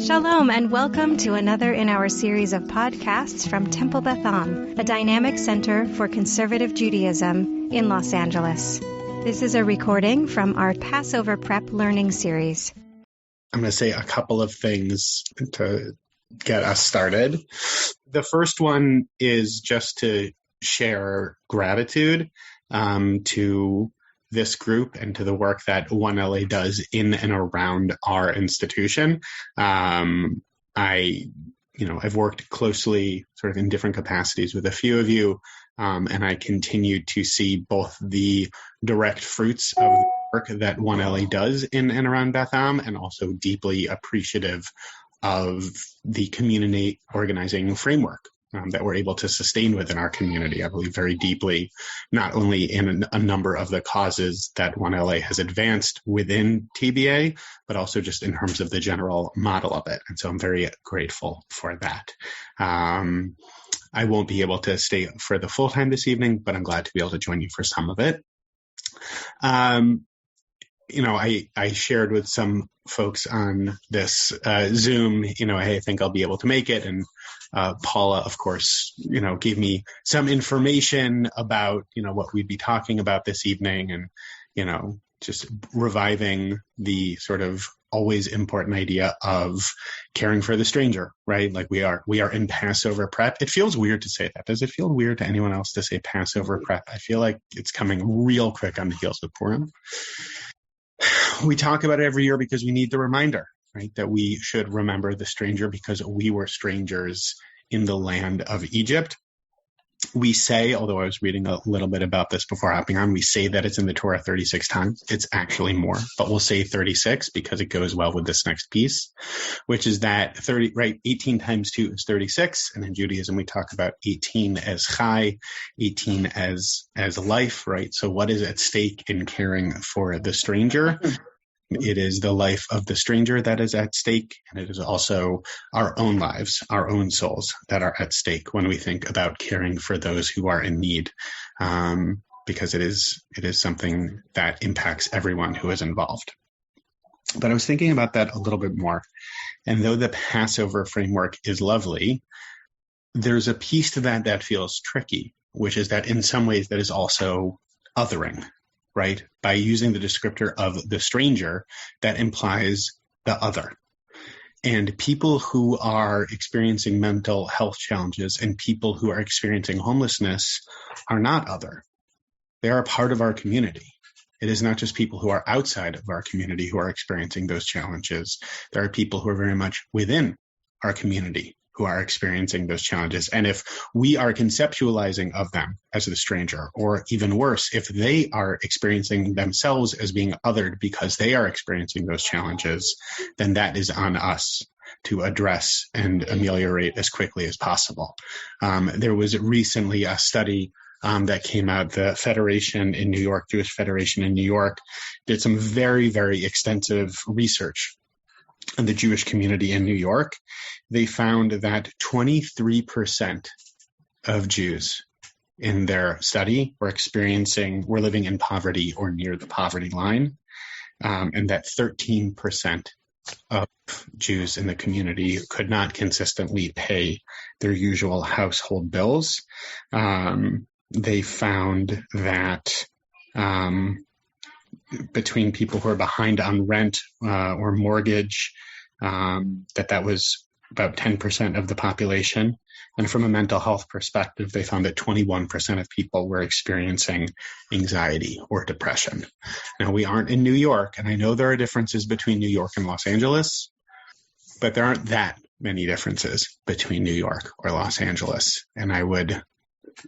Shalom and welcome to another in our series of podcasts from Temple Beth, a dynamic center for conservative Judaism in Los Angeles. This is a recording from our Passover prep learning series. I'm going to say a couple of things to get us started. The first one is just to share gratitude to this group and to the work that OneLA does in and around our institution. I've worked closely sort of in different capacities with a few of you, and I continue to see both the direct fruits of the work that OneLA does in and around Beth and also deeply appreciative of the community organizing framework that we're able to sustain within our community. I believe very deeply, not only in a number of the causes that OneLA has advanced within TBA, but also just in terms of the general model of it. And so I'm very grateful for that. I won't be able to stay for the full time this evening, but I'm glad to be able to join you for some of it. I shared with some folks on this Zoom, hey, I think I'll be able to make it. And Paula, of course, gave me some information about, what we'd be talking about this evening and, just reviving the sort of always important idea of caring for the stranger, right? Like we are in Passover prep. It feels weird to say that. Does it feel weird to anyone else to say Passover prep? I feel like it's coming real quick on the heels of Purim. We talk about it every year because we need the reminder, right? That we should remember the stranger because we were strangers in the land of Egypt. We say, although I was reading a little bit about this before hopping on, we say that it's in the Torah 36 times. It's actually more, but we'll say 36 because it goes well with this next piece, which is that 18 times 2 is 36. And in Judaism, we talk about 18 as chai, 18 as life, right? So what is at stake in caring for the stranger? It is the life of the stranger that is at stake, and it is also our own lives, our own souls that are at stake when we think about caring for those who are in need, because it is something that impacts everyone who is involved. But I was thinking about that a little bit more, and though the Passover framework is lovely, there's a piece to that feels tricky, which is that in some ways that is also othering. Right? By using the descriptor of the stranger, that implies the other. And people who are experiencing mental health challenges and people who are experiencing homelessness are not other. They are a part of our community. It is not just people who are outside of our community who are experiencing those challenges. There are people who are very much within our community who are experiencing those challenges. And if we are conceptualizing of them as the stranger, or even worse, if they are experiencing themselves as being othered because they are experiencing those challenges, then that is on us to address and ameliorate as quickly as possible. There was recently a study that came out, the Federation in New York, Jewish Federation in New York, did some very, very extensive research in the Jewish community in New York. They found that 23% of Jews in their study were living in poverty or near the poverty line, and that 13% of Jews in the community could not consistently pay their usual household bills. They found that between people who are behind on rent or mortgage, that was about 10% of the population. And from a mental health perspective, they found that 21% of people were experiencing anxiety or depression. Now, we aren't in New York, and I know there are differences between New York and Los Angeles, but there aren't that many differences between New York or Los Angeles. And I would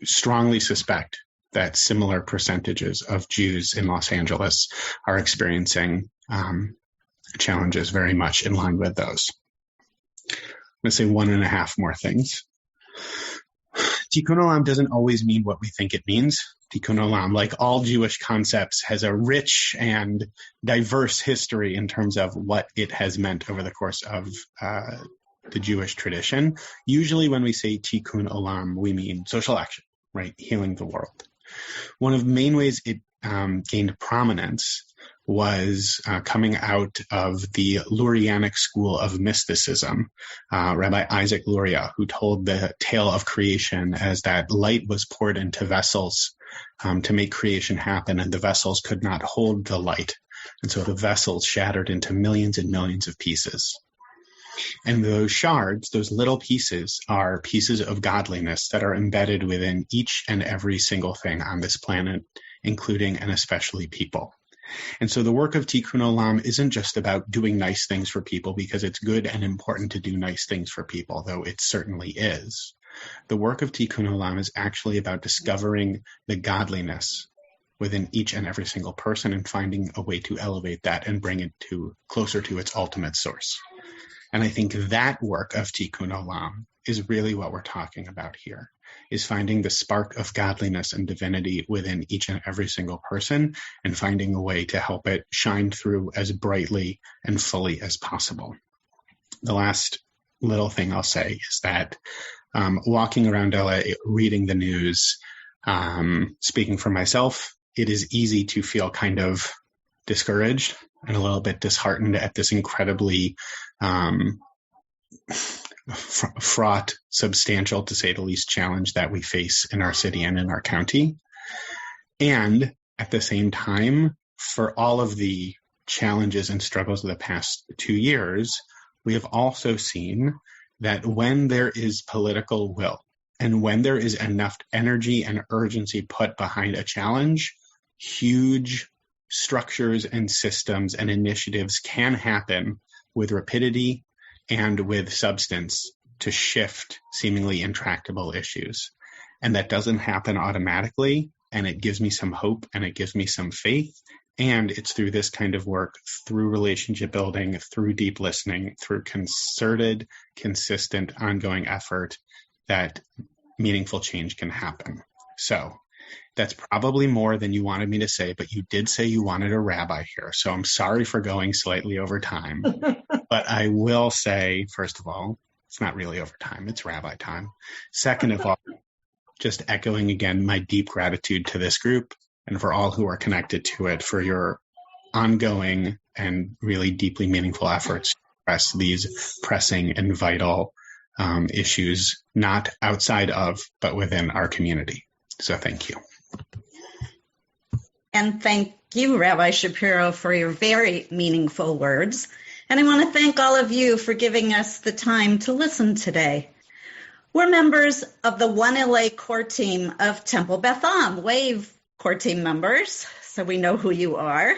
strongly suspect that similar percentages of Jews in Los Angeles are experiencing challenges very much in line with those. I'm going to say 1.5 more things. Tikkun Olam doesn't always mean what we think it means. Tikkun Olam, like all Jewish concepts, has a rich and diverse history in terms of what it has meant over the course of the Jewish tradition. Usually when we say Tikkun Olam, we mean social action, right? Healing the world. One of the main ways it gained prominence was coming out of the Lurianic school of mysticism, Rabbi Isaac Luria, who told the tale of creation as that light was poured into vessels to make creation happen, and the vessels could not hold the light. And so the vessels shattered into millions and millions of pieces. And those shards, those little pieces, are pieces of godliness that are embedded within each and every single thing on this planet, including and especially people. And so the work of Tikkun Olam isn't just about doing nice things for people, because it's good and important to do nice things for people, though it certainly is. The work of Tikkun Olam is actually about discovering the godliness within each and every single person and finding a way to elevate that and bring it closer to its ultimate source. And I think that work of Tikkun Olam is really what we're talking about here, is finding the spark of godliness and divinity within each and every single person and finding a way to help it shine through as brightly and fully as possible. The last little thing I'll say is that walking around LA, reading the news, speaking for myself, it is easy to feel kind of discouraged and a little bit disheartened at this incredibly fraught, substantial, to say the least, challenge that we face in our city and in our county. And at the same time, for all of the challenges and struggles of the past 2 years, we have also seen that when there is political will and when there is enough energy and urgency put behind a challenge, huge structures and systems and initiatives can happen with rapidity and with substance to shift seemingly intractable issues. And that doesn't happen automatically. And it gives me some hope and it gives me some faith. And it's through this kind of work, through relationship building, through deep listening, through concerted, consistent, ongoing effort, that meaningful change can happen. So that's probably more than you wanted me to say, but you did say you wanted a rabbi here. So I'm sorry for going slightly over time. But I will say, first of all, it's not really over time. It's rabbi time. Second of all, just echoing again my deep gratitude to this group and for all who are connected to it for your ongoing and really deeply meaningful efforts to address these pressing and vital issues, not outside of, but within our community. So thank you. And thank you, Rabbi Shapiro, for your very meaningful words. And I want to thank all of you for giving us the time to listen today. We're members of the OneLA core team of Temple Beth Am. Wave, core team members, so we know who you are.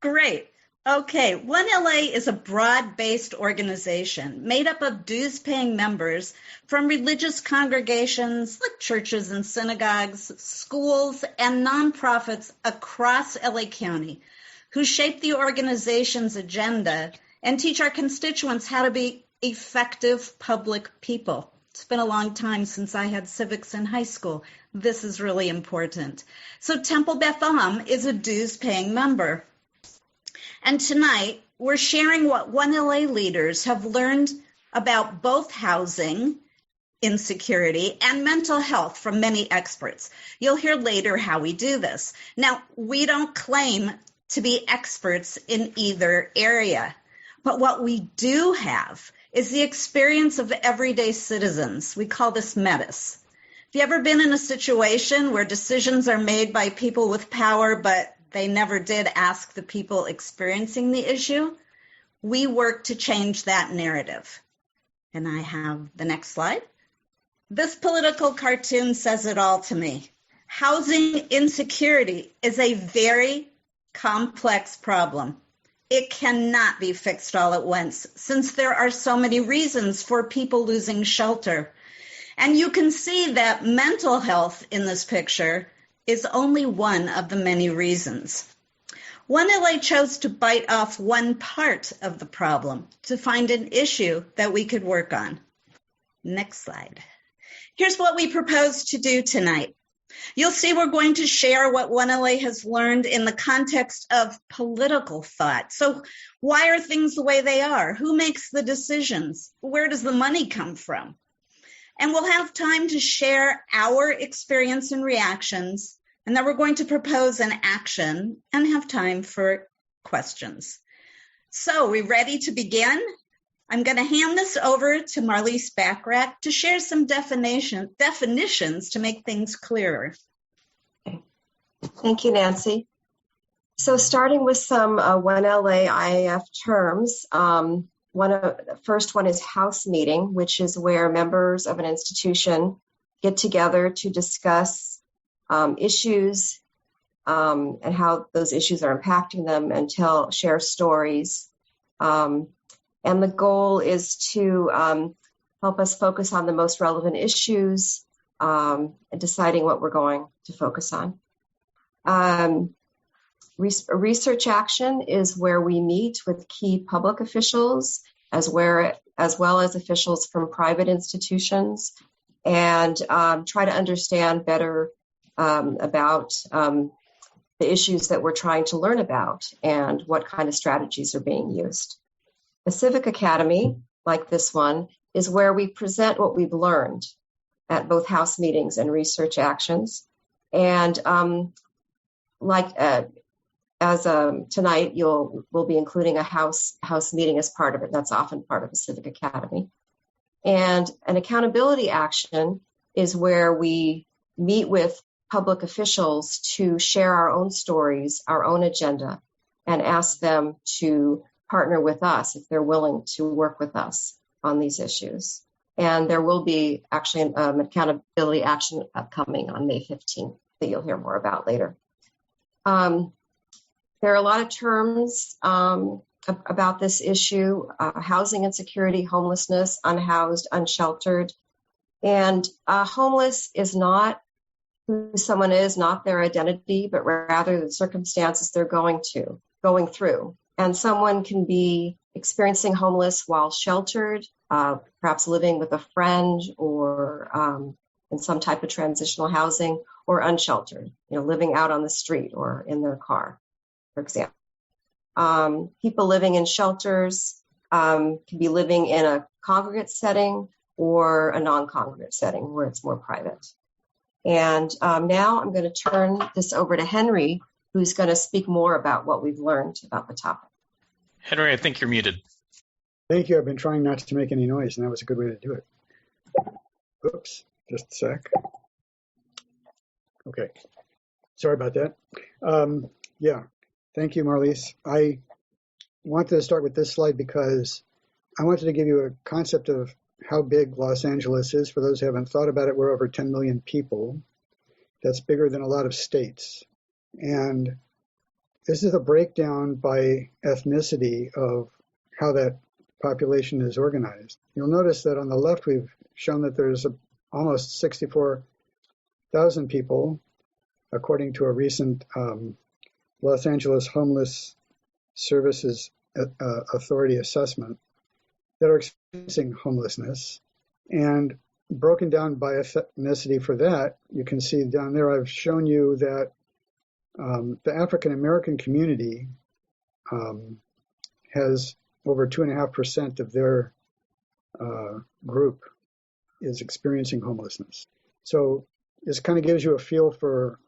Great. Okay, OneLA is a broad-based organization made up of dues-paying members from religious congregations like churches and synagogues, schools, and nonprofits across LA County who shape the organization's agenda and teach our constituents how to be effective public people. It's been a long time since I had civics in high school. This is really important. So Temple Beth Am is a dues-paying member. And tonight, we're sharing what OneLA leaders have learned about both housing insecurity and mental health from many experts. You'll hear later how we do this. Now, we don't claim to be experts in either area, but what we do have is the experience of everyday citizens. We call this metis. Have you ever been in a situation where decisions are made by people with power, but they never did ask the people experiencing the issue? We work to change that narrative. And I have the next slide. This political cartoon says it all to me. Housing insecurity is a very complex problem. It cannot be fixed all at once, since there are so many reasons for people losing shelter. And you can see that mental health in this picture is only one of the many reasons. OneLA chose to bite off one part of the problem to find an issue that we could work on. Next slide. Here's what we propose to do tonight. You'll see we're going to share what OneLA has learned in the context of political thought. So why are things the way they are? Who makes the decisions? Where does the money come from? And we'll have time to share our experience and reactions And then we're going to propose an action and have time for questions. So we ready to begin? I'm going to hand this over to Marlise Bachrach to share some definitions to make things clearer. Thank you, Nancy. So starting with some OneLA-IAF terms, the first one is house meeting, which is where members of an institution get together to discuss issues and how those issues are impacting them and share stories. And the goal is to help us focus on the most relevant issues and deciding what we're going to focus on. Research action is where we meet with key public officials as well as officials from private institutions and try to understand better about the issues that we're trying to learn about and what kind of strategies are being used. The Civic Academy, like this one, is where we present what we've learned at both house meetings and research actions. And tonight, we'll be including a house meeting as part of it. That's often part of the Civic Academy. And an accountability action is where we meet with public officials to share our own stories, our own agenda, and ask them to partner with us if they're willing to work with us on these issues. And there will be actually an accountability action upcoming on May 15th that you'll hear more about later. There are a lot of terms about this issue: housing insecurity, homelessness, unhoused, unsheltered. And homeless is not who someone is, not their identity, but rather the circumstances they're going through. And someone can be experiencing homeless while sheltered, perhaps living with a friend or in some type of transitional housing, or unsheltered, living out on the street or in their car, for example. People living in shelters can be living in a congregate setting or a non-congregate setting where it's more private. And now I'm going to turn this over to Henry, who's going to speak more about what we've learned about the topic. Henry, I think you're muted. Thank you. I've been trying not to make any noise, and that was a good way to do it. Oops, just a sec. Okay, sorry about that. Thank you, Marlise. I wanted to start with this slide because I wanted to give you a concept of how big Los Angeles is. For those who haven't thought about it, we're over 10 million people. That's bigger than a lot of states. And this is a breakdown by ethnicity of how that population is organized. You'll notice that on the left, we've shown that there's almost 64,000 people, according to a recent Los Angeles Homeless Services Authority assessment, that are experiencing homelessness. And broken down by ethnicity for that, you can see down there, I've shown you that the African American community has over 2.5% of their group is experiencing homelessness. So this kind of gives you a feel for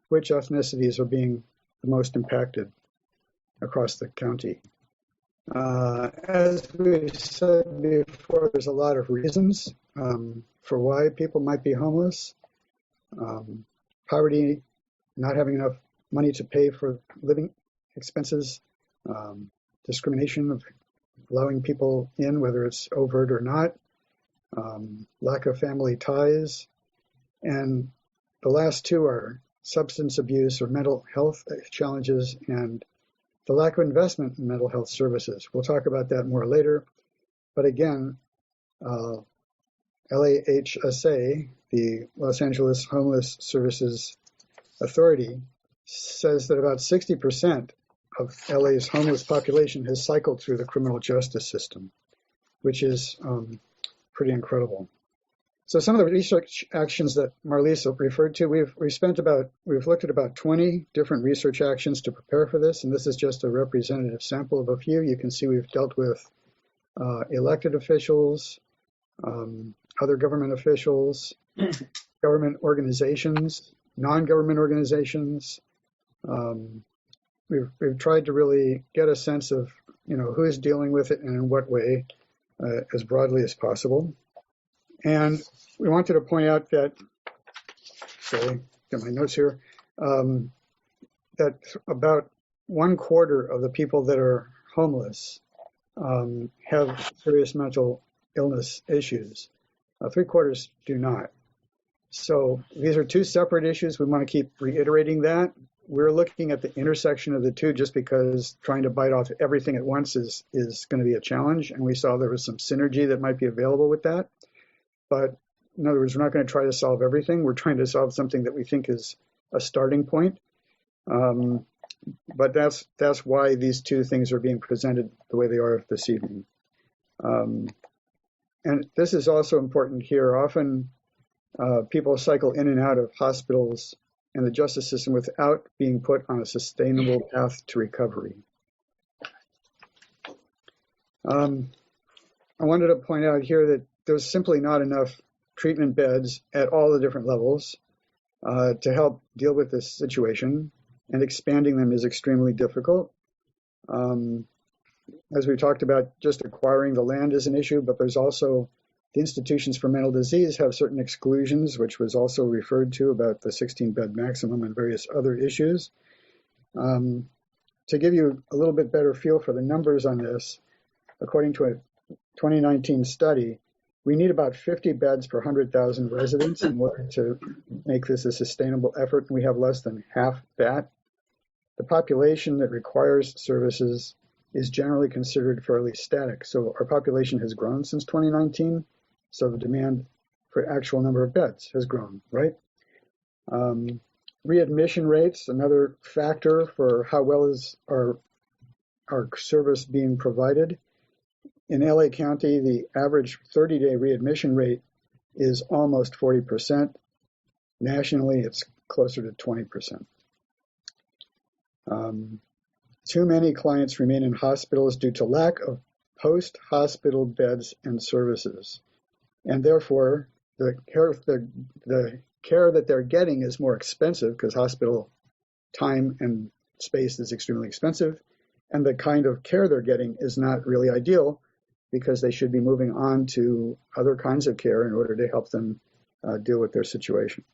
which ethnicities are being the most impacted across the county. As we said before, there's a lot of reasons for why people might be homeless. Poverty, not having enough money to pay for living expenses, discrimination of allowing people in, whether it's overt or not, lack of family ties, and the last two are substance abuse or mental health challenges and the lack of investment in mental health services. We'll talk about that more later. But again, LAHSA, the Los Angeles Homeless Services Authority, says that about 60% of LA's homeless population has cycled through the criminal justice system, which is pretty incredible. So some of the research actions that Marlise referred to, we've looked at about 20 different research actions to prepare for this, and this is just a representative sample of a few. You can see we've dealt with elected officials, other government officials, government organizations, non-government organizations. We've tried to really get a sense of, who is dealing with it and in what way, as broadly as possible. And we wanted to point out that, get my notes here, that about 1/4 of the people that are homeless have serious mental illness issues. 3/4 do not. So these are two separate issues. We want to keep reiterating that. We're looking at the intersection of the two just because trying to bite off everything at once is going to be a challenge. And we saw there was some synergy that might be available with that. But in other words, we're not going to try to solve everything. We're trying to solve something that we think is a starting point. But that's why these two things are being presented the way they are this evening. And this is also important here. Often people cycle in and out of hospitals and the justice system without being put on a sustainable path to recovery. I wanted to point out here that there's simply not enough treatment beds at all the different levels to help deal with this situation, and expanding them is extremely difficult. As we talked about, just acquiring the land is an issue, but there's also the institutions for mental disease have certain exclusions, which was also referred to about the 16-bed maximum and various other issues. To give you a little bit better feel for the numbers on this, according to a 2019 study, we need about 50 beds per 100,000 residents in order to make this a sustainable effort, and we have less than half that. The population that requires services is generally considered fairly static. So our population has grown since 2019, so the demand for actual number of beds has grown, right? Readmission rates, another factor for how well is our service being provided. In LA County, the average 30-day readmission rate is almost 40%. Nationally, it's closer to 20%. Too many clients remain in hospitals due to lack of post-hospital beds and services. And therefore, the care that they're getting is more expensive because hospital time and space is extremely expensive. And the kind of care they're getting is not really ideal because they should be moving on to other kinds of care in order to help them deal with their situation.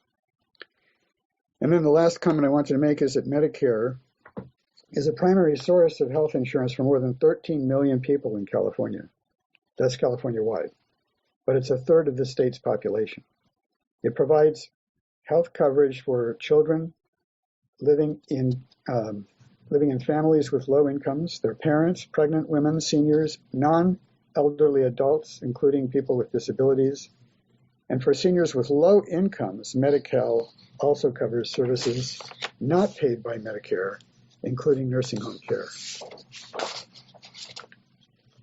And then the last comment I wanted to make is that Medicare is a primary source of health insurance for more than 13 million people in California. That's California-wide. But it's a third of the state's population. It provides health coverage for children living in families with low incomes, their parents, pregnant women, seniors, non-elderly adults, including people with disabilities. And for seniors with low incomes, Medi-Cal also covers services not paid by Medicare, including nursing home care.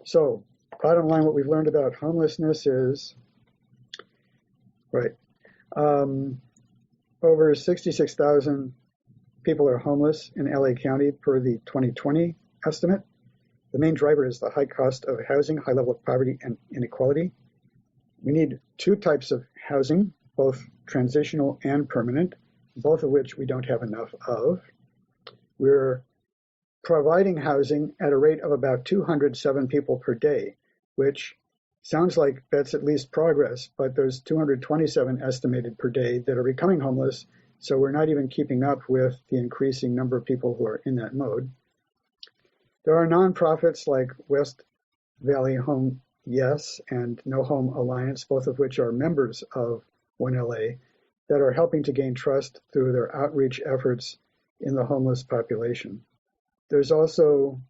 So, bottom line, what we've learned about homelessness is, over 66,000 people are homeless in LA County per the 2020 estimate. The main driver is the high cost of housing, high level of poverty, and inequality. We need two types of housing, both transitional and permanent, both of which we don't have enough of. We're providing housing at a rate of about 207 people per day, which sounds like that's at least progress, but there's 227 estimated per day that are becoming homeless, so we're not even keeping up with the increasing number of people who are in that mode. There are nonprofits like West Valley Home Yes and No Home Alliance, both of which are members of OneLA, that are helping to gain trust through their outreach efforts in the homeless population. There's also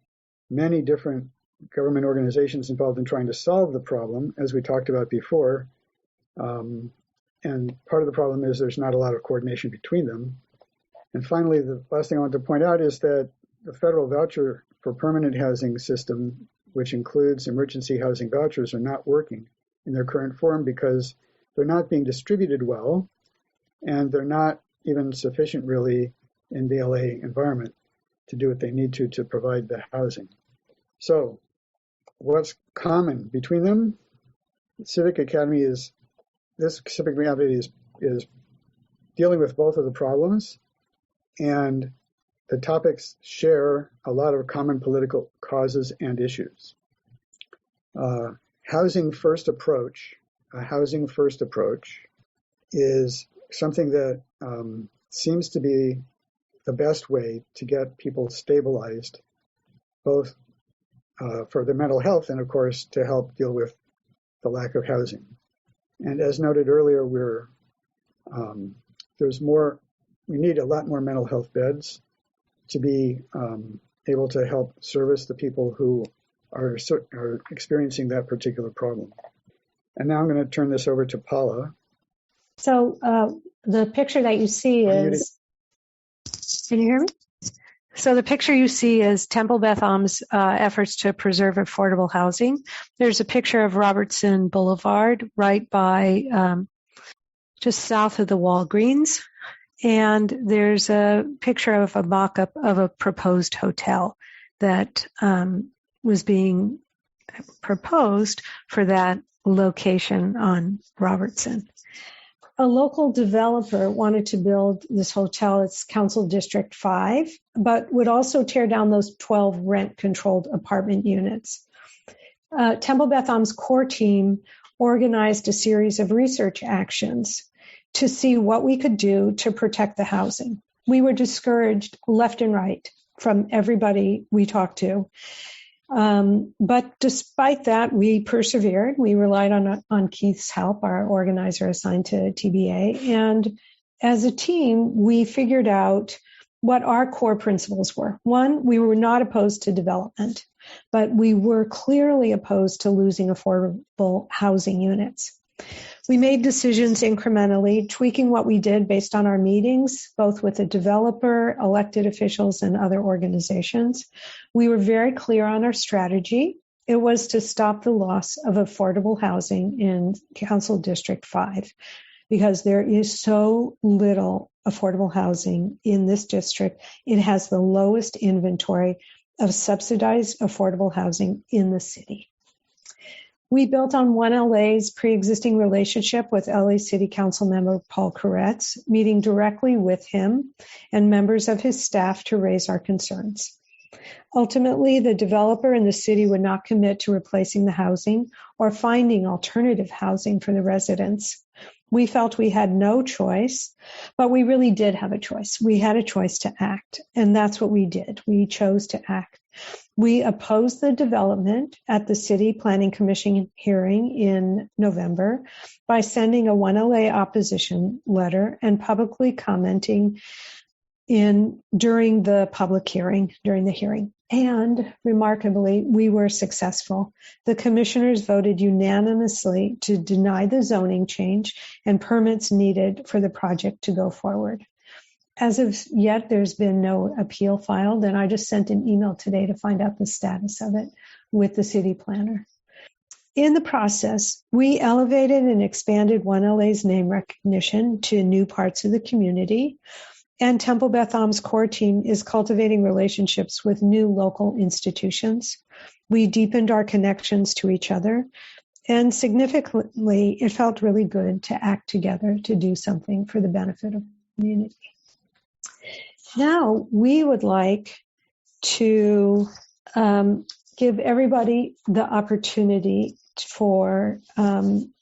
many different government organizations involved in trying to solve the problem, as we talked about before. And part of the problem is there's not a lot of coordination between them. And finally, the last thing I want to point out is that the federal voucher for permanent housing system, which includes emergency housing vouchers, are not working in their current form because they're not being distributed well, and they're not even sufficient really in the LA environment to do what they need to provide the housing. So what's common between them? Civic Academy is, this civic reality is dealing with both of the problems, and the topics share a lot of common political causes and issues. A housing first approach is something that seems to be the best way to get people stabilized, both for their mental health and, of course, to help deal with the lack of housing. And as noted earlier, we need a lot more mental health beds to be able to help service the people who are experiencing that particular problem. And now I'm going to turn this over to Paula. So the picture that you see is, can you hear me? So the picture you see is Temple Beth Am's efforts to preserve affordable housing. There's a picture of Robertson Boulevard right by just south of the Walgreens. And there's a picture of a mock-up of a proposed hotel that was being proposed for that location on Robertson. A local developer wanted to build this hotel. It's Council District 5, but would also tear down those 12 rent-controlled apartment units. Temple Beth Am's core team organized a series of research actions to see what we could do to protect the housing. We were discouraged left and right from everybody we talked to. But despite that, we persevered. We relied on Keith's help, our organizer assigned to TBA. And as a team, we figured out what our core principles were. One, we were not opposed to development, but we were clearly opposed to losing affordable housing units. We made decisions incrementally, tweaking what we did based on our meetings, both with the developer, elected officials, and other organizations. We were very clear on our strategy. It was to stop the loss of affordable housing in Council District 5, because there is so little affordable housing in this district. It has the lowest inventory of subsidized affordable housing in the city. We built on OneLA's pre-existing relationship with LA City Council member Paul Koretz, meeting directly with him and members of his staff to raise our concerns. Ultimately, the developer and the city would not commit to replacing the housing or finding alternative housing for the residents. We felt we had no choice, but we really did have a choice. We had a choice to act, and that's what we did. We chose to act. We opposed the development at the City Planning Commission hearing in November by sending a OneLA opposition letter and publicly commenting during the public hearing, during the hearing. And remarkably, we were successful. The commissioners voted unanimously to deny the zoning change and permits needed for the project to go forward. As of yet, there's been no appeal filed, and I just sent an email today to find out the status of it with the city planner. In the process, we elevated and expanded OneLA's name recognition to new parts of the community, and Temple Beth Am's core team is cultivating relationships with new local institutions. We deepened our connections to each other, and significantly, it felt really good to act together to do something for the benefit of the community. Now, we would like to give everybody the opportunity to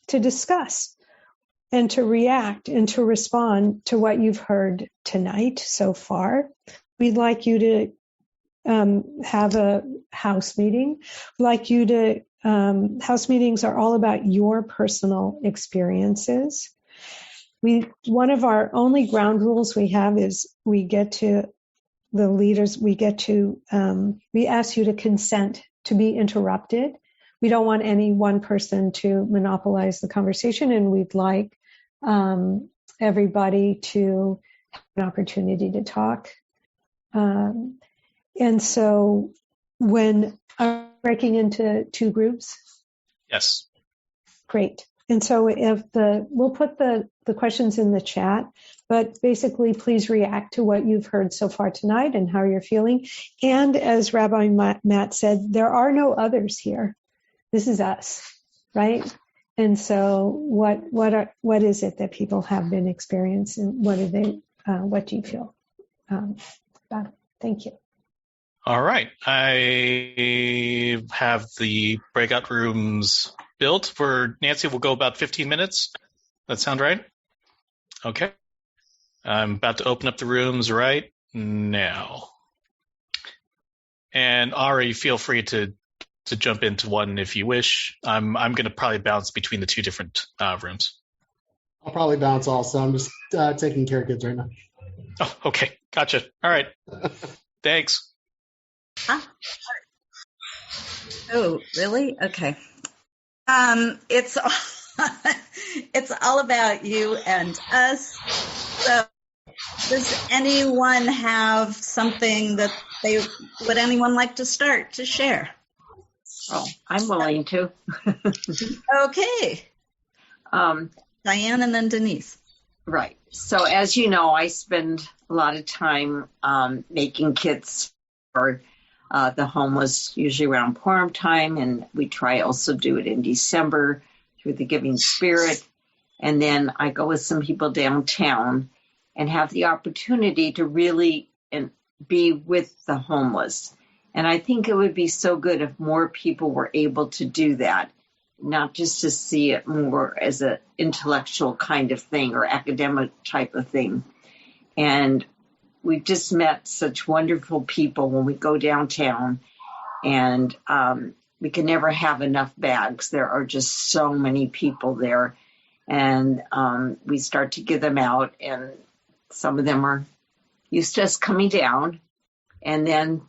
discuss and to react and to respond to what you've heard tonight so far. We'd like you to have a house meeting. We'd like you to, house meetings are all about your personal experiences. One of our only ground rules we have is we ask you to consent to be interrupted. We don't want any one person to monopolize the conversation, and we'd like everybody to have an opportunity to talk. And so when I'm breaking into two groups? Yes. Great. And so we'll put the questions in the chat, but basically please react to what you've heard so far tonight and how you're feeling. And as Rabbi Matt said, there are no others here. This is us, right? And so what is it that people have been experiencing? What do you feel about it? Thank you. All right. I have the breakout rooms built for Nancy. We'll go about 15 minutes. That sound right? Okay. I'm about to open up the rooms right now. And Ari, feel free to jump into one if you wish. I'm going to probably bounce between the two different rooms. I'll probably bounce also. I'm just taking care of kids right now. Oh, okay. Gotcha. All right. Thanks. Huh? Oh, really? Okay. It's all about you and us. So does anyone have something that would anyone like to start to share? Oh, I'm willing to. Okay. Diane and then Denise. Right. So as you know, I spend a lot of time making kits for the homeless, usually around Purim time, and we try also do it in December through the Giving Spirit. And then I go with some people downtown and have the opportunity to really be with the homeless. And I think it would be so good if more people were able to do that, not just to see it more as an intellectual kind of thing or academic type of thing. And we've just met such wonderful people when we go downtown, and we can never have enough bags. There are just so many people there, and we start to give them out, and some of them are used to us coming down, and then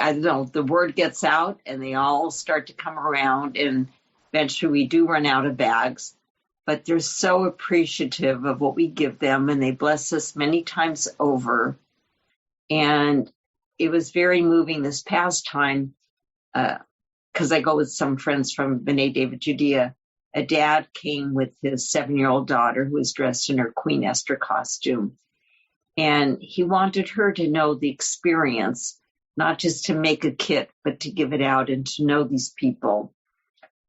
I don't know, the word gets out and they all start to come around, and eventually we do run out of bags. But they're so appreciative of what we give them, and they bless us many times over. And it was very moving this past time, because I go with some friends from B'nai David Judea. A dad came with his 7-year-old daughter who was dressed in her Queen Esther costume. And he wanted her to know the experience, not just to make a kit, but to give it out and to know these people.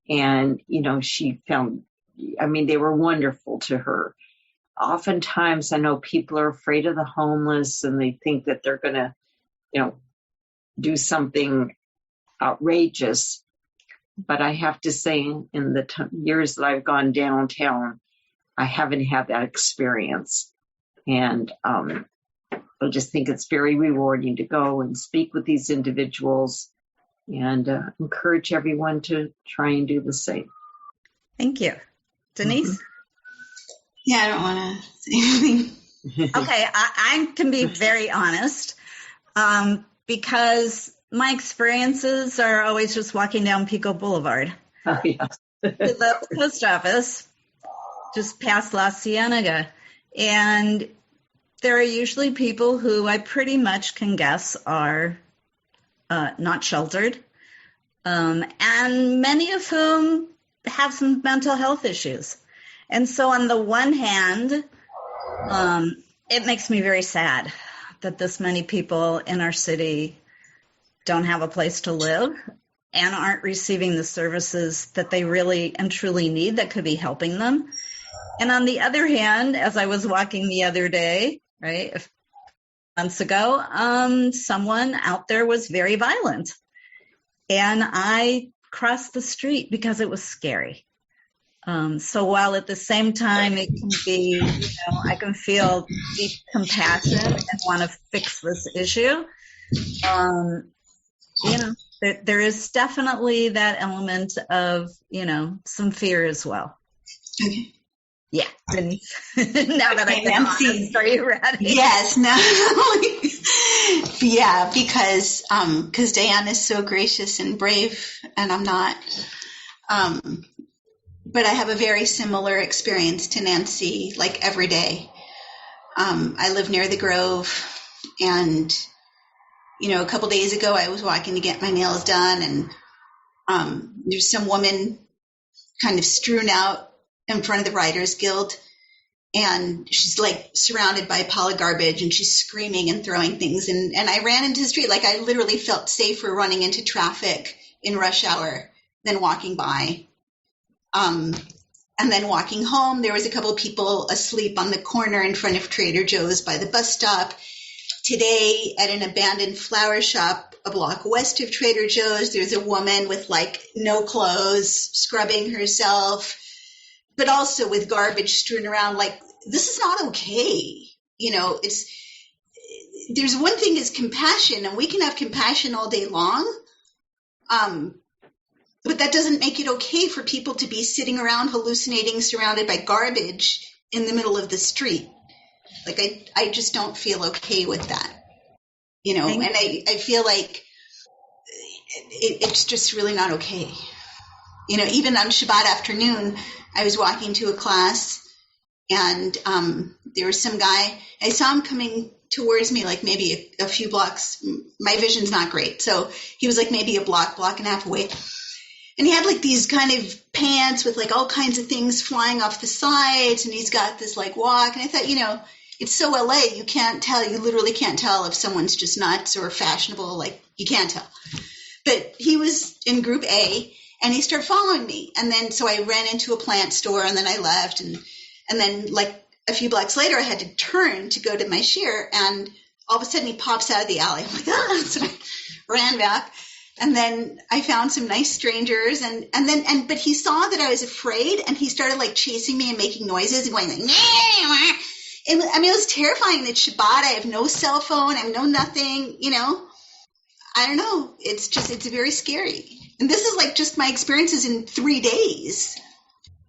And, she found, they were wonderful to her. Oftentimes, I know people are afraid of the homeless and they think that they're going to, do something outrageous. But I have to say, in the years that I've gone downtown, I haven't had that experience. And I just think it's very rewarding to go and speak with these individuals, and encourage everyone to try and do the same. Thank you. Denise? Mm-hmm. Yeah, I don't want to say anything. Okay, I can be very honest, because my experiences are always just walking down Pico Boulevard Oh, yeah. to the post office, just past La Cienega. And there are usually people who I pretty much can guess are not sheltered, and many of whom have some mental health issues. And so on the one hand, it makes me very sad that this many people in our city don't have a place to live and aren't receiving the services that they really and truly need that could be helping them. And on the other hand, as I was walking the other day, right, a few months ago, someone out there was very violent. And I crossed the street because it was scary. So while at the same time it can be, I can feel deep compassion and want to fix this issue, there is definitely that element of, some fear as well. Okay. Yeah, Denise. Now that I've been honest, are you ready? Yes, no. Yeah, because Diane is so gracious and brave, and I'm not. But I have a very similar experience to Nancy, like every day. I live near the Grove, and a couple days ago I was walking to get my nails done, and there's some woman kind of strewn out in front of the Writers Guild, and she's like surrounded by a pile of garbage, and she's screaming and throwing things. And I ran into the street. Like, I literally felt safer running into traffic in rush hour than walking by. And then walking home, there was a couple of people asleep on the corner in front of Trader Joe's by the bus stop. Today, at an abandoned flower shop a block west of Trader Joe's, there's a woman with like no clothes, scrubbing herself, but also with garbage strewn around. Like, this is not okay. You know, there's one thing is compassion, and we can have compassion all day long. But that doesn't make it okay for people to be sitting around hallucinating, surrounded by garbage in the middle of the street. Like, I just don't feel okay with that, you know, and I feel like it's just really not okay. You know, even on Shabbat afternoon, I was walking to a class, and there was some guy, I saw him coming towards me, like maybe a few blocks. My vision's not great. So he was like maybe a block and a half away. And he had like these kind of pants with like all kinds of things flying off the sides. And he's got this like walk. And I thought, you know, it's so LA, you literally can't tell if someone's just nuts or fashionable. Like, you can't tell. But he was in group A, and he started following me. And then, so I ran into a plant store, and then I left. And then like a few blocks later, I had to turn to go to my shir. And all of a sudden he pops out of the alley. I'm like, ah! So I ran back. And then I found some nice strangers, but he saw that I was afraid, and he started like chasing me and making noises and going like, nah. It was terrifying. It's Shabbat. I have no cell phone. I have no nothing, you know. I don't know. It's very scary. And this is like just my experiences in 3 days.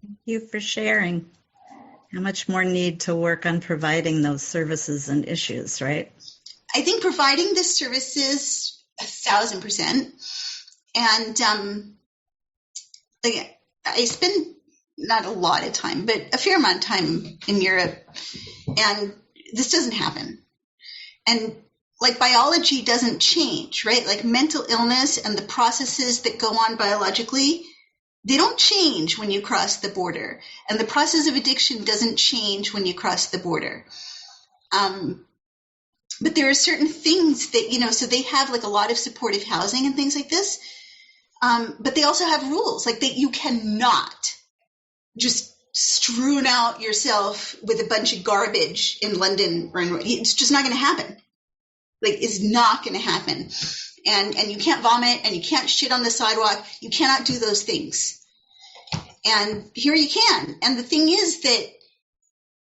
Thank you for sharing. How much more need to work on providing those services and issues, right? I think providing the services 1,000%. And like, I spend not a lot of time, but a fair amount of time in Europe, and this doesn't happen. And like, biology doesn't change, right? Like, mental illness and the processes that go on biologically, they don't change when you cross the border. And the process of addiction doesn't change when you cross the border. But there are certain things that, you know, so they have like a lot of supportive housing and things like this. But they also have rules, like that you cannot just strewn out yourself with a bunch of garbage in London. It's just not going to happen. Like, it's not going to happen. And you can't vomit, and you can't shit on the sidewalk. You cannot do those things. And here you can. And the thing is that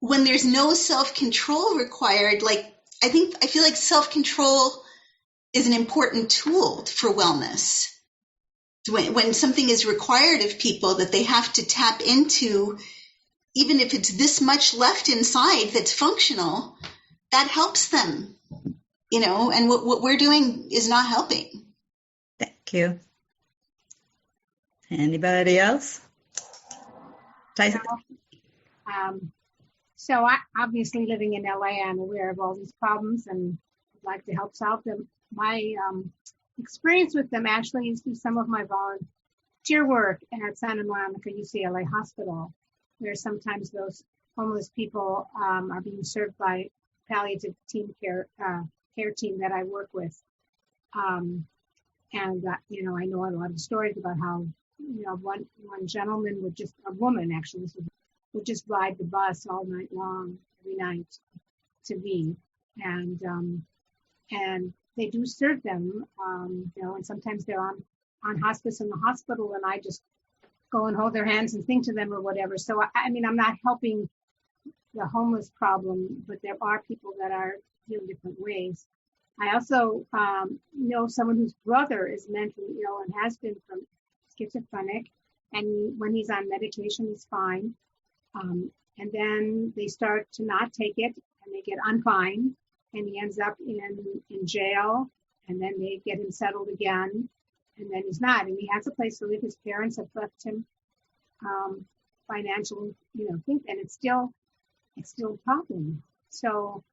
when there's no self-control required, like, I feel like self-control is an important tool for wellness. When something is required of people that they have to tap into, even if it's this much left inside that's functional, that helps them, you know, and what we're doing is not helping. Thank you. Anybody else? So I, obviously living in LA, I'm aware of all these problems and would like to help solve them. My experience with them actually is through some of my volunteer work at Santa Monica UCLA Hospital, where sometimes those homeless people are being served by palliative care team that I work with. You know, I know a lot of stories about how, you know, one gentleman a woman actually, would just ride the bus all night long, every night to be. And they do serve them, you know, and sometimes they're on hospice in the hospital, and I just go and hold their hands and sing to them or whatever. So, I mean, I'm not helping the homeless problem, but there are people that are in different ways. I also know someone whose brother is mentally ill and has been from schizophrenic, and when he's on medication, he's fine. And then they start to not take it, and they get unfined, and he ends up in jail, and then they get him settled again, and then he's not, and he has a place to live. His parents have left him financial, you know, things, and it's still a problem. So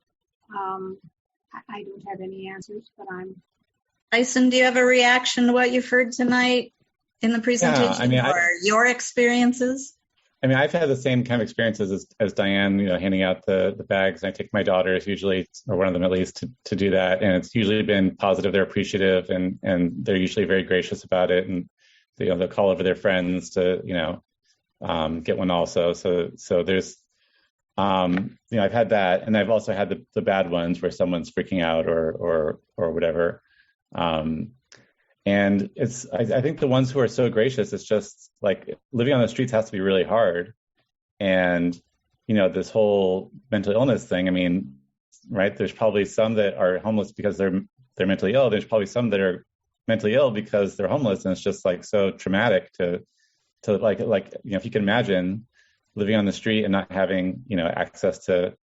I don't have any answers, but Tyson, do you have a reaction to what you've heard tonight in the presentation, or your experiences? I mean, I've had the same kind of experiences as Diane, you know, handing out the bags. I take my daughters usually, or one of them at least, to do that. And it's usually been positive. They're appreciative, and they're usually very gracious about it. And, you know, they'll call over their friends to, you know, get one also. So there's, I've had that, and I've also had the bad ones where someone's freaking out or whatever. And I think the ones who are so gracious, it's just like living on the streets has to be really hard. And, this whole mental illness thing, I mean, right, there's probably some that are homeless because they're mentally ill. There's probably some that are mentally ill because they're homeless. And it's just like so traumatic to like, if you can imagine living on the street and not having, access to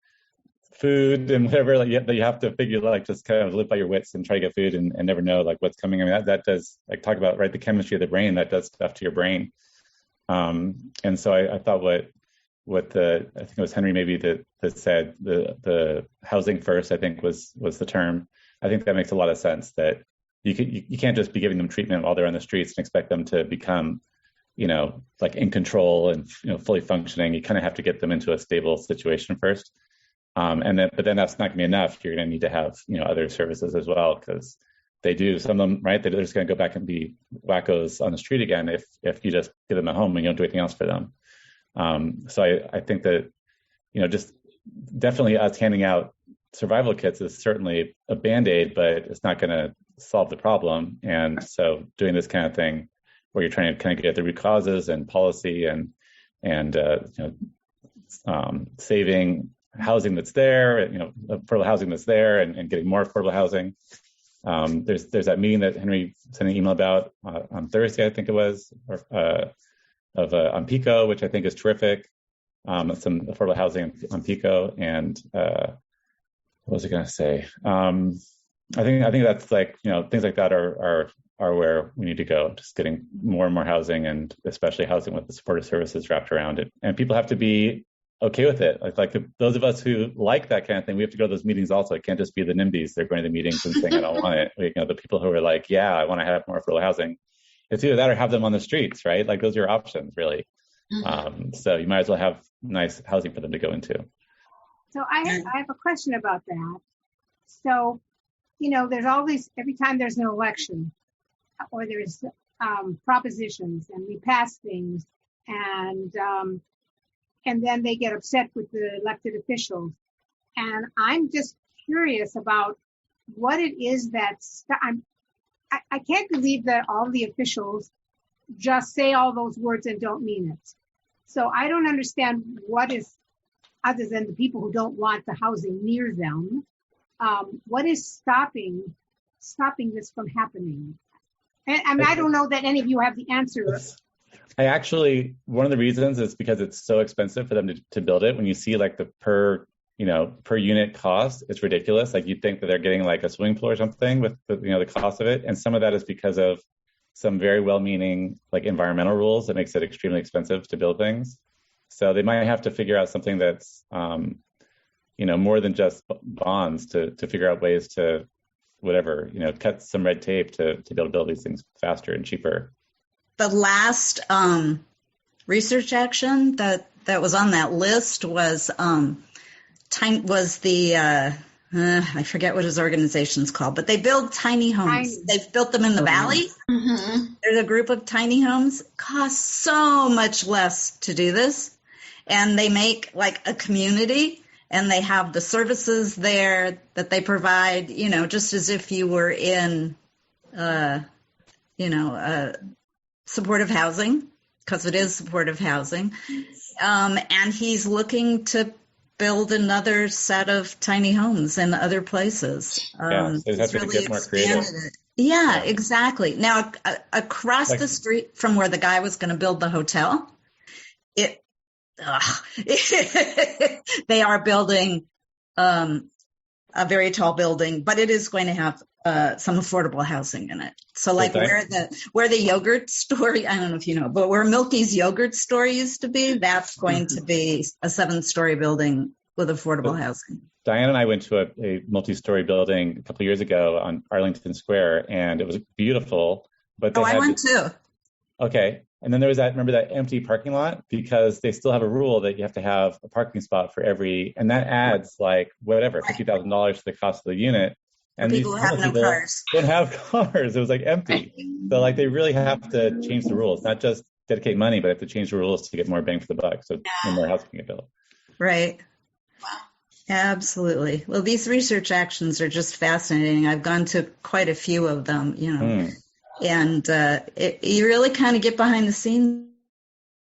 food and whatever, like you have to figure, like, just kind of live by your wits and try to get food and never know like what's coming. I mean, that does, like, talk about, right, the chemistry of the brain, that does stuff to your brain. And so I thought what I think it was Henry maybe that said the housing first, I think was the term. I think that makes a lot of sense, that you can't just be giving them treatment while they're on the streets and expect them to become, like in control and, fully functioning. You kind of have to get them into a stable situation first. But then that's not gonna be enough. You're gonna need to have, other services as well, because they do, some of them, right, they're just gonna go back and be wackos on the street again if you just give them a home and you don't do anything else for them. So I think that, just definitely us handing out survival kits is certainly a Band-Aid, but it's not gonna solve the problem. And so doing this kind of thing where you're trying to kind of get at the root causes and policy and saving housing that's there, affordable housing that's there, and getting more affordable housing. There's that meeting that Henry sent an email about on Thursday, I think it was, on Pico, which I think is terrific. Some affordable housing on Pico, and what was I going to say? I think that's like, things like that are where we need to go. Just getting more and more housing, and especially housing with the supportive services wrapped around it. And people have to be okay with it. Like those of us who like that kind of thing, we have to go to those meetings also. It can't just be the NIMBYs. They're going to the meetings and saying, I don't want it. The people who are like, yeah, I want to have more affordable housing. It's either that or have them on the streets, right? Like, those are your options, really. Mm-hmm. So you might as well have nice housing for them to go into. So I have a question about that. So, there's always, every time there's an election or there's propositions and we pass things, and then they get upset with the elected officials. And I'm just curious about what it is I can't believe that all the officials just say all those words and don't mean it. So I don't understand what is, other than the people who don't want the housing near them, what is stopping this from happening? And I don't know that any of you have the answer. One of the reasons is because it's so expensive for them to build it. When you see like the per unit cost, it's ridiculous. Like, you'd think that they're getting like a swimming pool or something with the cost of it. And some of that is because of some very well-meaning like environmental rules that makes it extremely expensive to build things. So they might have to figure out something that's, more than just bonds to figure out ways to cut some red tape to be able to build these things faster and cheaper. The last research action that was on that list was the I forget what his organization's called, but they build tiny homes. They've built them in the valley. Mm-hmm. There's a group of tiny homes. Costs so much less to do this, and they make like a community, and they have the services there that they provide. Just as if you were in, supportive housing, because it is supportive housing. And he's looking to build another set of tiny homes in other places. So that's really get more creative. Yeah, exactly. Now, across the street from where the guy was going to build the hotel, they are building a very tall building, but it is going to have some affordable housing in it. So like where the yogurt store, I don't know if you know, but where Milky's yogurt store used to be, that's going to be a 7-story building with affordable housing. Diane and I went to a multi-story building a couple of years ago on Arlington Square, and it was beautiful. But I went too. Okay. And then there was remember that empty parking lot? Because they still have a rule that you have to have a parking spot for every, and that adds like whatever, $50,000 to the cost of the unit. And people have no cars. Don't have cars. It was like empty. So like they really have to change the rules, not just dedicate money, but have to change the rules to get more bang for the buck. So more houses can get built. Right. Wow. Absolutely. Well, these research actions are just fascinating. I've gone to quite a few of them, and you really kind of get behind the scenes.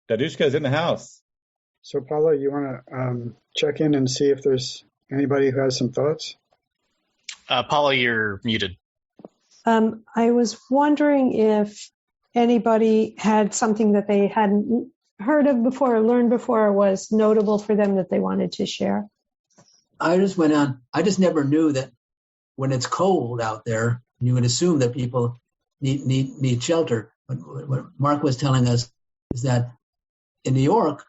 Dadushka's in the house. So, Paula, you want to check in and see if there's anybody who has some thoughts? Paula, you're muted. I was wondering if anybody had something that they hadn't heard of before or learned before or was notable for them that they wanted to share. I just never knew that when it's cold out there, you would assume that people need shelter. But what Mark was telling us is that in New York,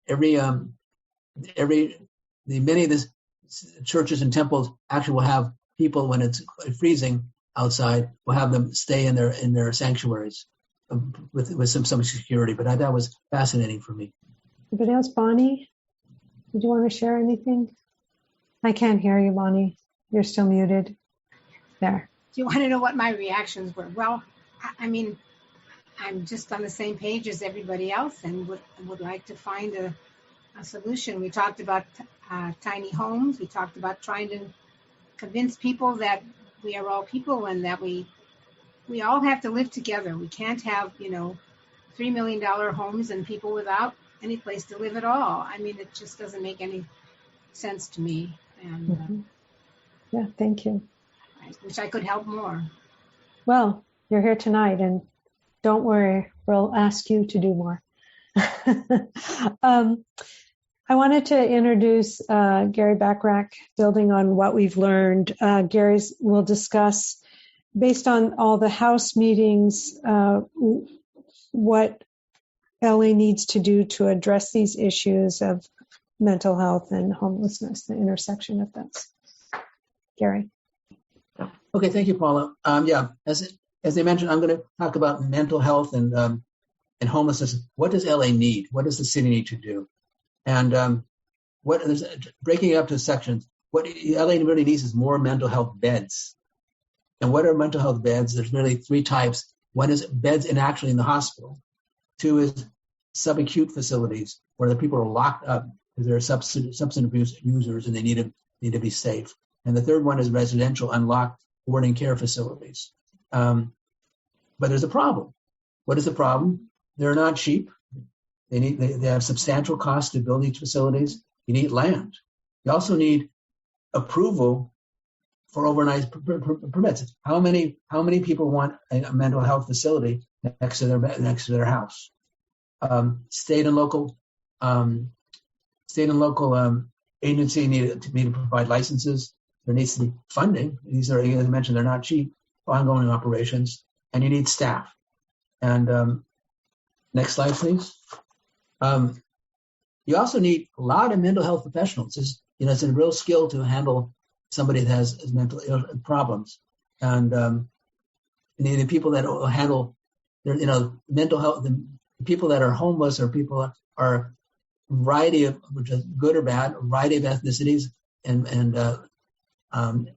many of the churches and temples actually will have people, when it's freezing outside, will have them stay in their sanctuaries with some security. But that was fascinating for me. Anybody else? Bonnie, did you want to share anything? I can't hear you, Bonnie. You're still muted. There. Do you want to know what my reactions were? Well, I mean, I'm just on the same page as everybody else and would like to find a solution. We talked about tiny homes. We talked about trying to convince people that we are all people and that we all have to live together. We can't have, $3 million homes and people without any place to live at all. I mean, it just doesn't make any sense to me. And yeah, thank you. I wish I could help more. Well, you're here tonight, and don't worry, we'll ask you to do more. I wanted to introduce Gary Bachrach, building on what we've learned. Gary will discuss, based on all the House meetings, what LA needs to do to address these issues of mental health and homelessness, the intersection of those. Gary. Okay, thank you, Paula. As I mentioned, I'm going to talk about mental health and homelessness. What does LA need? What does the city need to do? And breaking it up to sections, what LA really needs is more mental health beds. And what are mental health beds? There's really three types. One is beds actually in the hospital. Two is subacute facilities where the people are locked up because they're substance abuse users and they need to be safe. And the third one is residential unlocked boarding care facilities. But there's a problem. What is the problem? They're not cheap. They have substantial costs to build these facilities. You need land. You also need approval for overnight permits. How many people want a mental health facility next to their house? State and local agency need to provide licenses. There needs to be funding. These are, as I mentioned, they're not cheap. Ongoing operations, and you need staff. And next slide, please. You also need a lot of mental health professionals. It's a real skill to handle somebody that has mental problems. And the people that will handle mental health, the people that are homeless or people are a variety of, which is good or bad, a variety of ethnicities and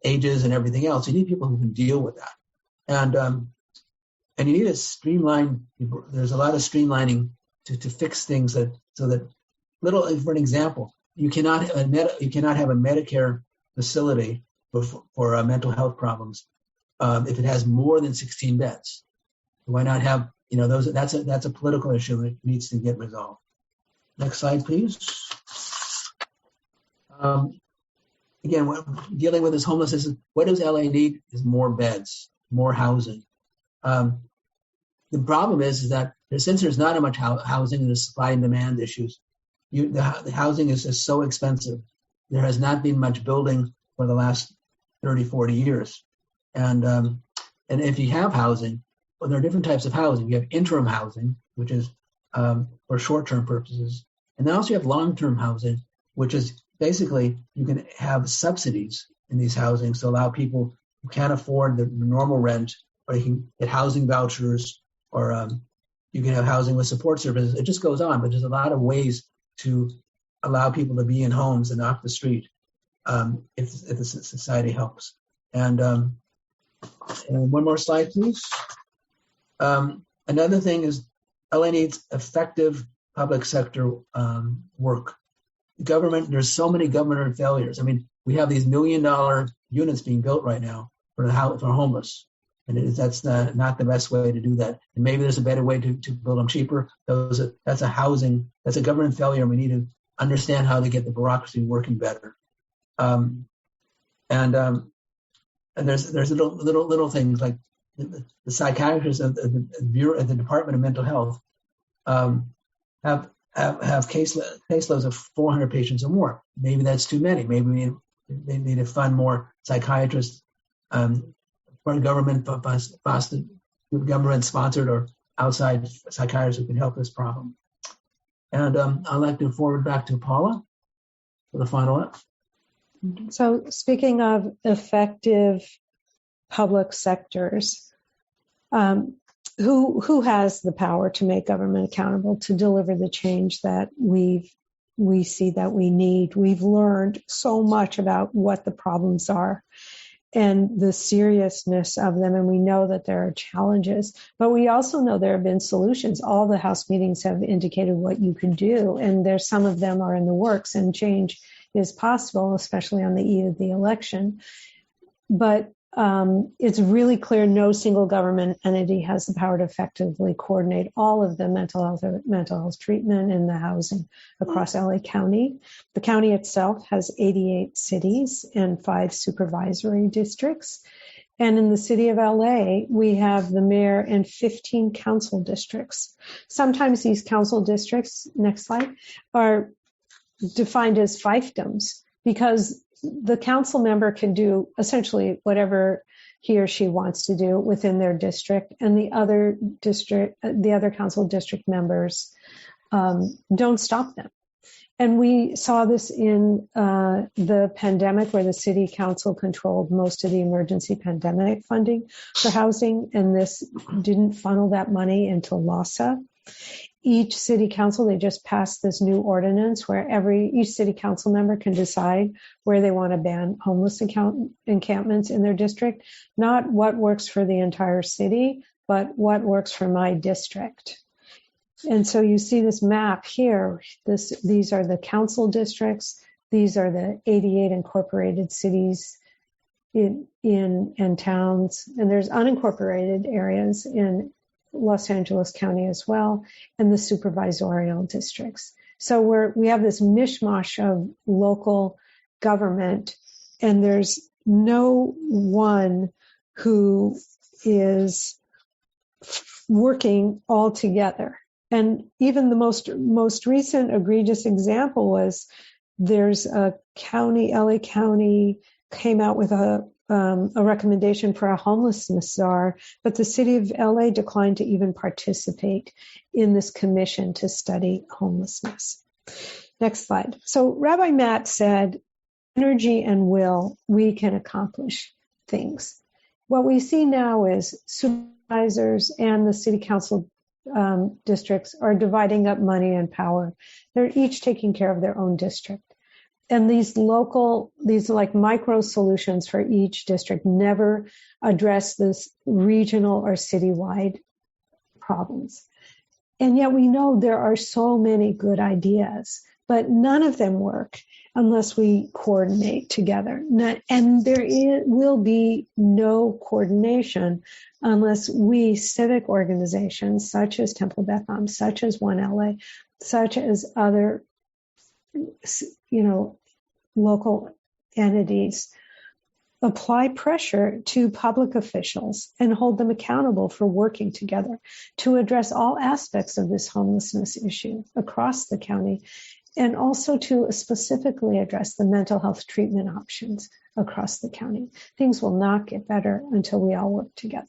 ages and everything else. You need people who can deal with that. And you need to streamline. There's a lot of streamlining to fix things for an example, you cannot have a Medicare facility for mental health problems if it has more than 16 beds. Why not have those? That's a political issue that needs to get resolved. Next slide, please. Again, dealing with this homelessness, what does LA need is more beds, more housing. The problem is that since there's not much housing and the supply and demand issues, the housing is just so expensive. There has not been much building for the last 30, 40 years. And if you have housing, well, there are different types of housing. You have interim housing, which is for short-term purposes. And then also you have long-term housing, which is basically you can have subsidies in these housings to allow people who can't afford the normal rent, or you can get housing vouchers, or you can have housing with support services. It just goes on, but there's a lot of ways to allow people to be in homes and off the street if the society helps. And one more slide, please. Another thing is LA needs effective public sector work. Government, there's so many government failures. I mean, we have these $1 million units being built right now for homeless. And that's not the best way to do that. And maybe there's a better way to build them cheaper. That's a government failure. And we need to understand how to get the bureaucracy working better. And there's little things like the psychiatrists at the Department of Mental Health have caseloads of 400 patients or more. Maybe that's too many. Maybe they need to fund more psychiatrists, government sponsored or outside psychiatrists who can help this problem. And I'd like to forward back to Paula for the final up. So speaking of effective public sectors, who has the power to make government accountable to deliver the change that we see that we need? We've learned so much about what the problems are and the seriousness of them, and we know that there are challenges, but we also know there have been solutions. All the House meetings have indicated what you can do, and there's some of them are in the works, and change is possible, especially on the eve of the election. But it's really clear no single government entity has the power to effectively coordinate all of the mental health treatment and the housing across LA County. The county itself has 88 cities and 5 supervisory districts. And in the city of LA, we have the mayor and 15 council districts. Sometimes these council districts, next slide, are defined as fiefdoms because the council member can do essentially whatever he or she wants to do within their district, and the other council district members don't stop them. And we saw this in the pandemic, where the city council controlled most of the emergency pandemic funding for housing, and this didn't funnel that money into LAHSA. Each city council, they just passed this new ordinance where each city council member can decide where they want to ban homeless encampments in their district, not what works for the entire city, but what works for my district. And so you see this map here. These are the council districts. These are the 88 incorporated cities and towns. And there's unincorporated areas in Los Angeles County as well, and the supervisorial districts. So we have this mishmash of local government, and there's no one who is working all together. And even the most recent egregious example was there's a county, LA County, came out with a recommendation for a homelessness czar, but the city of LA declined to even participate in this commission to study homelessness. Next slide. So Rabbi Matt said, energy and will, we can accomplish things. What we see now is supervisors and the city council districts are dividing up money and power. They're each taking care of their own district. And these like micro solutions for each district never address this regional or citywide problems. And yet we know there are so many good ideas, but none of them work unless we coordinate together. And there will be no coordination unless we, civic organizations such as Temple Beth Am, such as OneLA, such as other, local entities, apply pressure to public officials and hold them accountable for working together to address all aspects of this homelessness issue across the county, and also to specifically address the mental health treatment options across the county. Things will not get better until we all work together.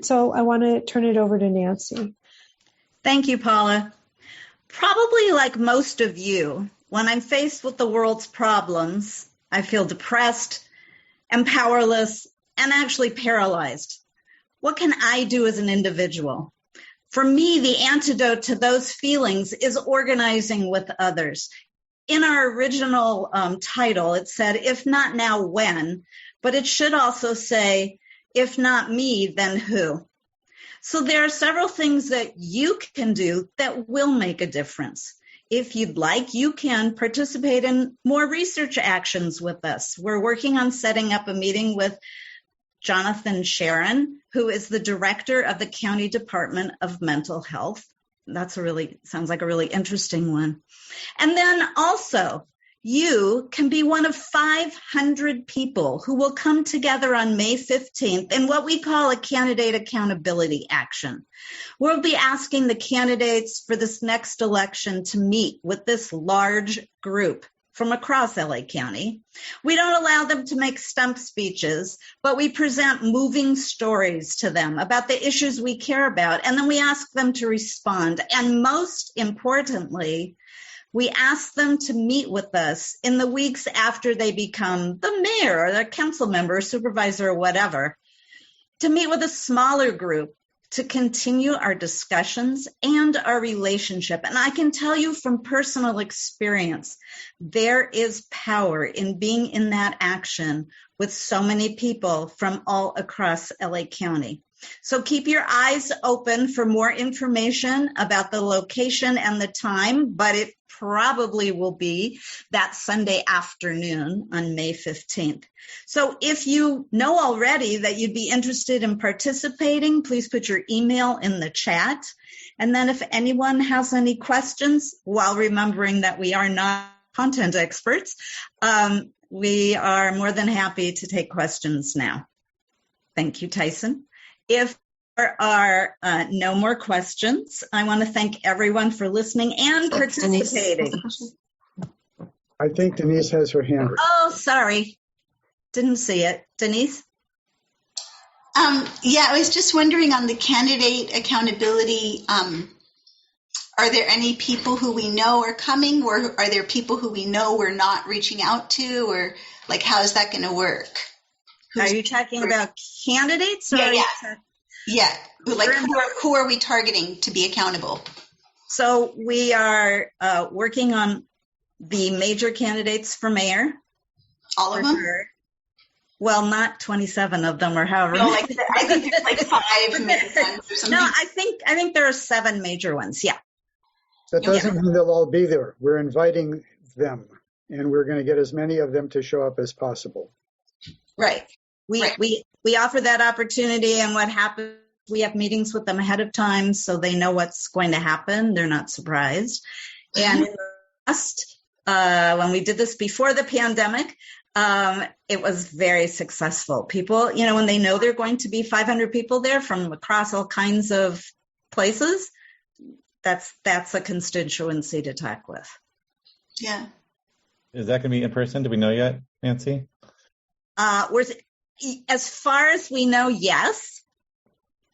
So I want to turn it over to Nancy. Thank you, Paula. Probably like most of you, when I'm faced with the world's problems, I feel depressed and powerless and actually paralyzed. What can I do as an individual? For me, the antidote to those feelings is organizing with others. In our original title, it said, if not now, when? But it should also say, if not me, then who? So there are several things that you can do that will make a difference. If you'd like, you can participate in more research actions with us. We're working on setting up a meeting with Jonathan Sharon, who is the director of the County Department of Mental Health. Sounds like a really interesting one. And then also, you can be one of 500 people who will come together on May 15th in what we call a candidate accountability action. We'll be asking the candidates for this next election to meet with this large group from across LA County. We don't allow them to make stump speeches, but we present moving stories to them about the issues we care about, and then we ask them to respond. And most importantly, we ask them to meet with us in the weeks after they become the mayor or the council member or supervisor or whatever, to meet with a smaller group to continue our discussions and our relationship. And I can tell you from personal experience, there is power in being in that action with so many people from all across LA County. So keep your eyes open for more information about the location and the time, but it probably will be that Sunday afternoon on May 15th. So if you know already that you'd be interested in participating, please put your email in the chat. And then if anyone has any questions, while remembering that we are not content experts, we are more than happy to take questions now. Thank you, Tyson. If there are no more questions, I want to thank everyone for listening and participating. I think Denise has her hand raised. Oh, sorry. Didn't see it. Denise? Yeah, I was just wondering on the candidate accountability, are there any people who we know are coming, or are there people who we know we're not reaching out to, or like how is that going to work? Are you talking about candidates? Or Yeah. Like who are we targeting to be accountable? So we are working on the major candidates for mayor. All of them? Sure. Well, not 27 of them or however. No, I think there's like 5 major ones or something. No, I think there are 7 major ones. Yeah. That doesn't mean they'll all be there. We're inviting them, and we're going to get as many of them to show up as possible. Right. We offer that opportunity, and what happens, we have meetings with them ahead of time so they know what's going to happen. They're not surprised. And in the past, when we did this before the pandemic, it was very successful. People, when they know they're going to be 500 people there from across all kinds of places, that's a constituency to talk with. Yeah. Is that going to be in person? Do we know yet, Nancy? As far as we know, yes.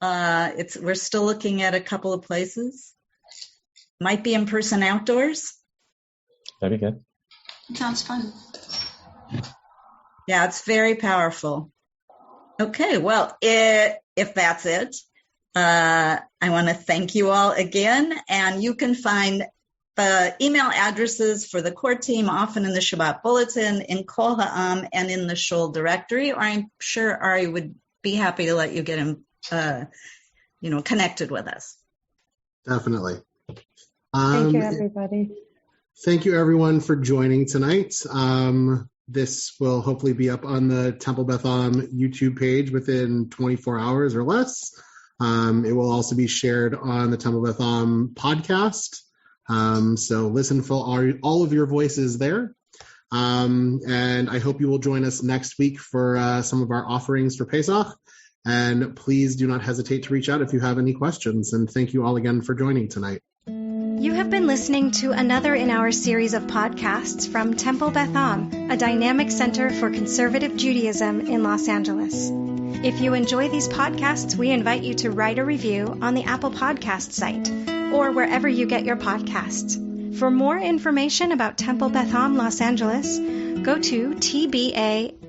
We're still looking at a couple of places. Might be in person outdoors. That'd be good. Sounds fun. Yeah, it's very powerful. Okay, well, if that's it, I want to thank you all again. And you can find the email addresses for the core team often in the Shabbat Bulletin, in Kol Ha'am, and in the Shul directory. Or I'm sure Ari would be happy to let you get him, connected with us. Definitely. Thank you, everybody. Thank you, everyone, for joining tonight. This will hopefully be up on the Temple Beth Am YouTube page within 24 hours or less. It will also be shared on the Temple Beth Am podcast. So listen for all of your voices there. And I hope you will join us next week for some of our offerings for Pesach. And please do not hesitate to reach out if you have any questions. And thank you all again for joining tonight. You have been listening to another in our series of podcasts from Temple Beth Am, a dynamic center for conservative Judaism in Los Angeles. If you enjoy these podcasts, we invite you to write a review on the Apple Podcast site or wherever you get your podcasts. For more information about Temple Beth Am Los Angeles, go to tbala.org.